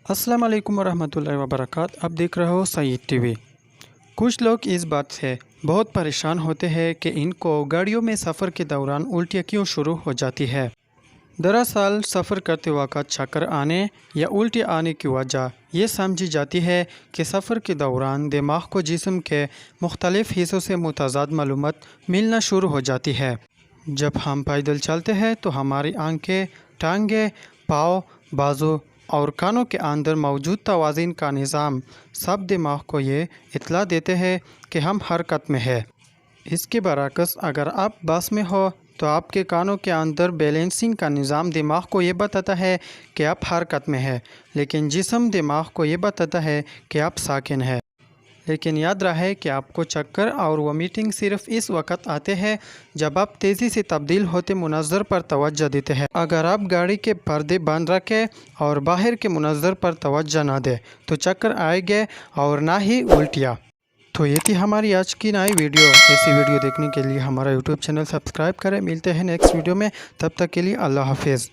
अस्सलाम वालेकुम वरहमतुल्लाहि वबरकात। आप देख रहे हो सईद टीवी। कुछ लोग इस बात से बहुत परेशान होते हैं कि इनको गाड़ियों में सफ़र के दौरान उल्टियाँ क्यों शुरू हो जाती है। दरअसल सफ़र करते वक्त चक्कर आने या उल्टी आने की वजह ये समझी जाती है कि सफ़र के दौरान दिमाग को जिस्म के मुख्तलिफ़ हिस्सों से मुतज़ाद मालूमात मिलना शुरू हो जाती है। जब हम पैदल चलते हैं तो हमारी आंखें, टांगें, पाँव, बाजू और कानों के अंदर मौजूद तवाज़ीन का निज़ाम सब दिमाग को ये इत्तला देते हैं कि हम हरकत में है। इसके बरअक्स अगर आप बस में हो तो आपके कानों के अंदर बैलेंसिंग का निज़ाम दिमाग को ये बताता है कि आप हरकत में है, लेकिन जिस्म दिमाग को ये बताता है कि आप साकिन है। लेकिन याद रहे कि आपको चक्कर और वोमिटिंग सिर्फ इस वक्त आते हैं जब आप तेज़ी से तब्दील होते मुनज़्ज़र पर तवज्जो देते हैं। अगर आप गाड़ी के पर्दे बंद रखें और बाहर के मुनज़्ज़र पर तवज्जो ना दें तो चक्कर आएंगे और ना ही उल्टियाँ। तो ये थी हमारी आज की नई वीडियो। ऐसी वीडियो देखने के लिए हमारा यूट्यूब चैनल सब्सक्राइब करें। मिलते हैं नेक्स्ट वीडियो में, तब तक के लिए अल्लाह हाफिज़।